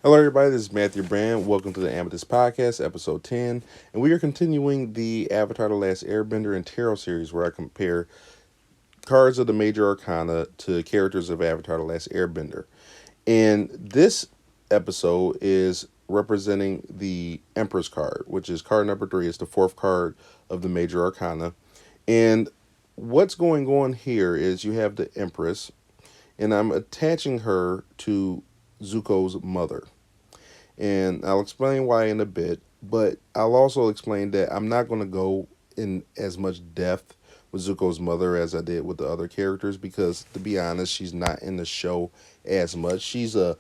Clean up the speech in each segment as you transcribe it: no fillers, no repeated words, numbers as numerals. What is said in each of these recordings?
Hello, everybody. This is Matthew Brand. Welcome to the Amethyst Podcast, episode 10. And we are continuing the Avatar The Last Airbender and Tarot series where I compare cards of the major arcana to characters of Avatar The Last Airbender. And this episode is representing the Empress card, which is card number 3. It's the fourth card of the major arcana. And what's going on here is you have the Empress, and I'm attaching her to Zuko's mother. And I'll explain why in a bit, but I'll also explain that I'm not going to go in as much depth with Zuko's mother as I did with the other characters because, to be honest, she's not in the show as much. She's a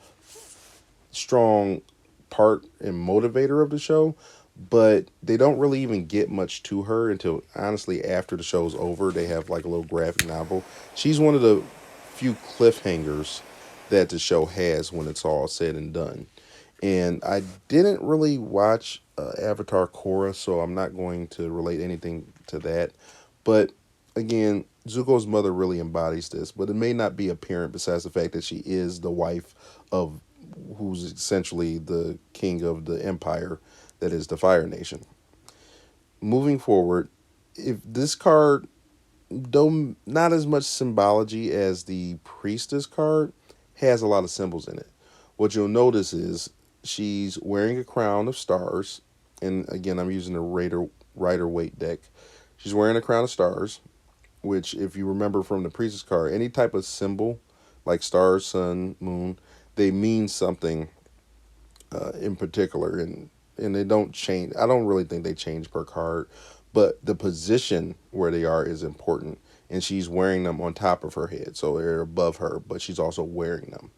strong part and motivator of the show, but they don't really even get much to her until honestly after the show's over. They have like a little graphic novel. She's one of the few cliffhangers that the show has when it's all said and done. And I didn't really watch Avatar Korra, so I'm not going to relate anything to that. But again, Zuko's mother really embodies this, but it may not be apparent besides the fact that she is the wife of who's essentially the king of the empire that is the Fire Nation. Moving forward, if this card, though not as much symbology as the priestess card, has a lot of symbols in it. What you'll notice is she's wearing a crown of stars, and again, I'm using the Rider Waite deck. She's wearing a crown of stars, which, if you remember from the priestess card, any type of symbol like stars, sun, moon, they mean something in particular, and they don't change. I don't really think they change per card, but the position where they are is important. And she's wearing them on top of her head, so they're above her, but she's also wearing them.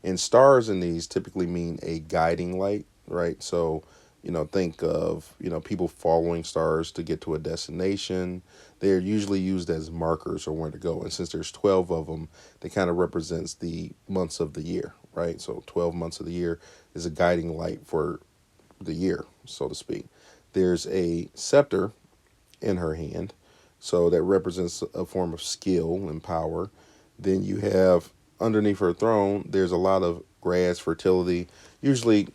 And stars in these typically mean a guiding light, right? So, think of, people following stars to get to a destination. They're usually used as markers or where to go. And since there's 12 of them, they kind of represents the months of the year, right? So 12 months of the year is a guiding light for the year, so to speak. There's a scepter in her hand, so that represents a form of skill and power. Then you have underneath her throne, there's a lot of grass, fertility, usually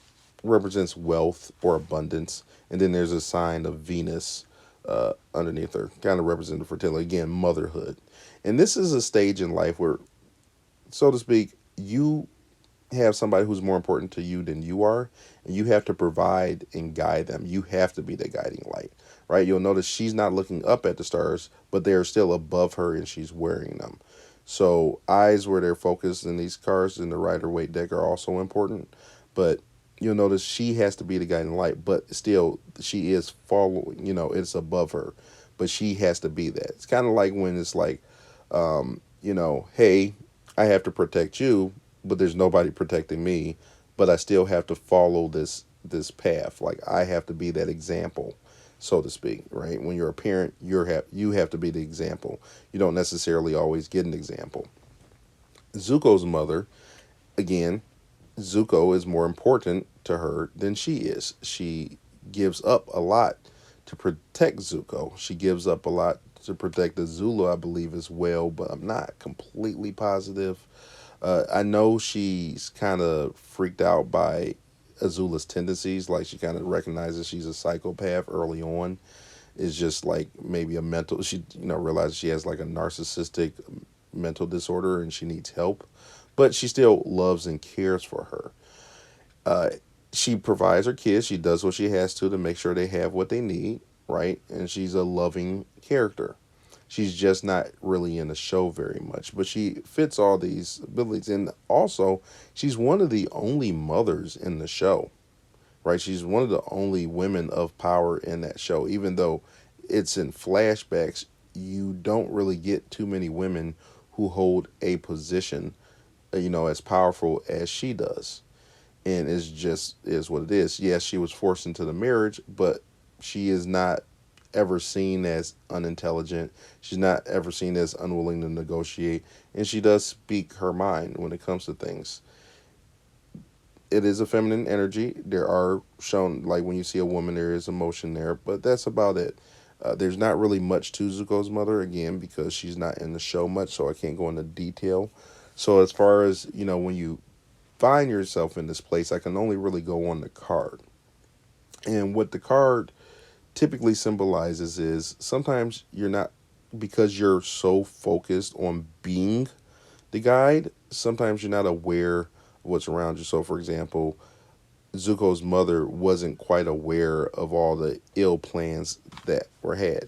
represents wealth or abundance. And then there's a sign of Venus underneath her, kind of representing fertility, again, motherhood. And this is a stage in life where, so to speak, you have somebody who's more important to you than you are, and you have to provide and guide them. You have to be the guiding light, right? You'll notice she's not looking up at the stars, but they're still above her and she's wearing them. So eyes where they're focused in these cards in the Rider Waite deck are also important, but you'll notice she has to be the guiding light, but still she is following, it's above her, but she has to be that. It's kind of like when it's like, hey, I have to protect you, but there's nobody protecting me, but I still have to follow this path. Like I have to be that example, so to speak, right? When you're a parent, you have to be the example. You don't necessarily always get an example. Zuko's mother, again, Zuko is more important to her than she is. She gives up a lot to protect Zuko. She gives up a lot to protect the Zulu, I believe, as well, but I'm not completely positive. I know she's kind of freaked out by Azula's tendencies. Like she kind of recognizes she's a psychopath early on. It's just like maybe a mental. She realizes she has like a narcissistic mental disorder and she needs help, but she still loves and cares for her. Uh, she provides her kids. She does what she has to make sure they have what they need, right? And she's a loving character. She's just not really in the show very much, but she fits all these abilities. And also, she's one of the only mothers in the show, right? She's one of the only women of power in that show. Even though it's in flashbacks, you don't really get too many women who hold a position, as powerful as she does. And it's just is what it is. Yes, she was forced into the marriage, but she is not ever seen as unintelligent. She's not ever seen as unwilling to negotiate, and she does speak her mind when it comes to things. It is a feminine energy. There are shown, like when you see a woman, there is emotion there, but that's about it. There's not really much to Zuko's mother, again, because she's not in the show much, so I can't go into detail. So as far as, when you find yourself in this place, I can only really go on the card. And what the card typically symbolizes is sometimes you're not, because you're so focused on being the guide, sometimes you're not aware of what's around you. So, for example, Zuko's mother wasn't quite aware of all the ill plans that were had.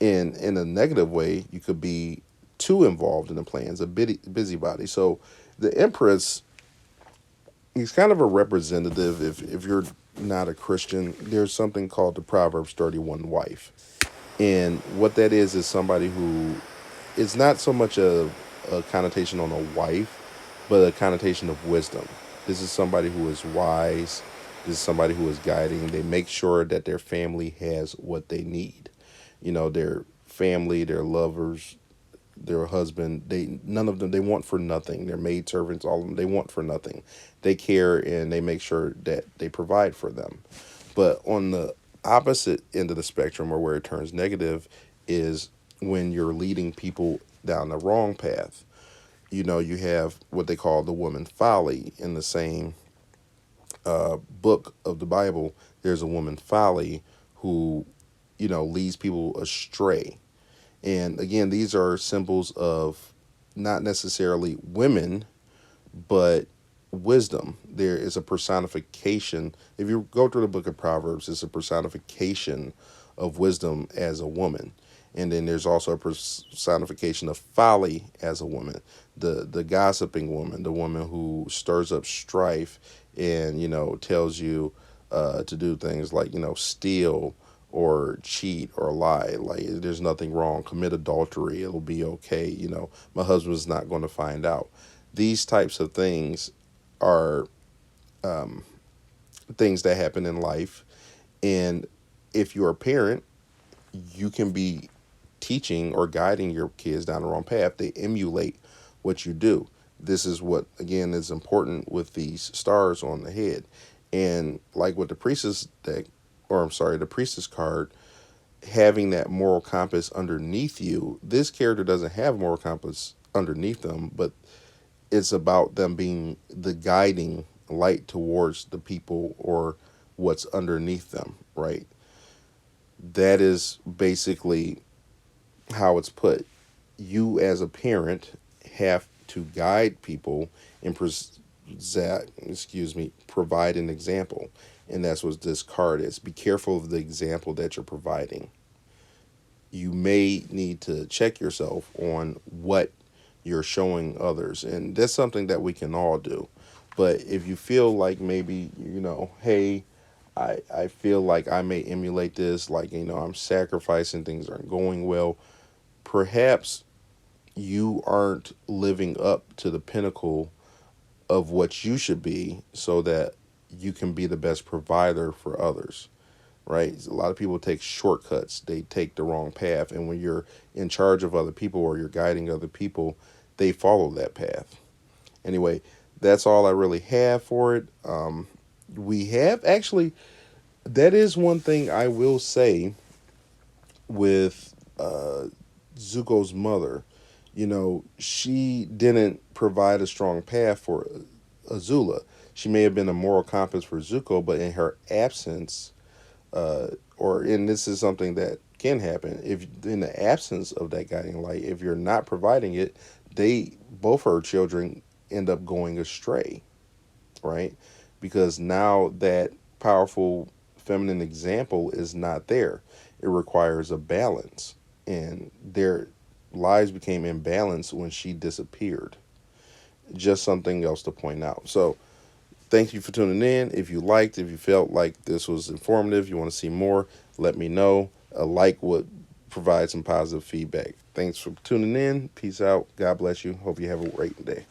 In a negative way, you could be too involved in the plans, a busybody. So, the Empress, he's kind of a representative. If you're not a Christian, there's something called the Proverbs 31 wife. And what that is somebody who is not so much a connotation on a wife, but a connotation of wisdom. This is somebody who is wise. This is somebody who is guiding. They make sure that their family has what they need. Their family, their lovers, their husband, none of them, they want for nothing. Their maid servants, all of them, they want for nothing. They care and they make sure that they provide for them. But on the opposite end of the spectrum, or where it turns negative, is when you're leading people down the wrong path. You have what they call the woman folly. In the same book of the Bible, there's a woman folly who, leads people astray. And again, these are symbols of not necessarily women, but wisdom. There is a personification. If you go through the book of Proverbs, it's a personification of wisdom as a woman. And then there's also a personification of folly as a woman. The gossiping woman, the woman who stirs up strife and, tells you to do things like, steal or cheat or lie. Like, there's nothing wrong. Commit adultery. It'll be okay. My husband's not going to find out. These types of things are things that happen in life. And if you're a parent, you can be teaching or guiding your kids down the wrong path. They emulate what you do. This is what, again, is important with these stars on the head. And like with the priestess deck, or I'm sorry, the priestess card, having that moral compass underneath you, this character doesn't have moral compass underneath them, but it's about them being the guiding light towards the people or what's underneath them, right? That is basically how it's put. You as a parent have to guide people and provide an example. And that's what this card is. Be careful of the example that you're providing. You may need to check yourself on what you're showing others. And that's something that we can all do. But if you feel like maybe, hey, I feel like I may emulate this, like, I'm sacrificing, things aren't going well, perhaps you aren't living up to the pinnacle of what you should be so that you can be the best provider for others, right? A lot of people take shortcuts. They take the wrong path. And when you're in charge of other people or you're guiding other people, they follow that path. Anyway, that's all I really have for it. We have actually, that is one thing I will say with Zuko's mother. She didn't provide a strong path for Azula. She may have been a moral compass for Zuko, but in her absence, and this is something that can happen, if in the absence of that guiding light, if you're not providing it, both her children end up going astray, right? Because now that powerful feminine example is not there. It requires a balance, and their lives became imbalanced when she disappeared. Just something else to point out. So thank you for tuning in. If you felt like this was informative, you want to see more, let me know. A like would provide some positive feedback. Thanks for tuning in. Peace out. God bless you. Hope you have a great day.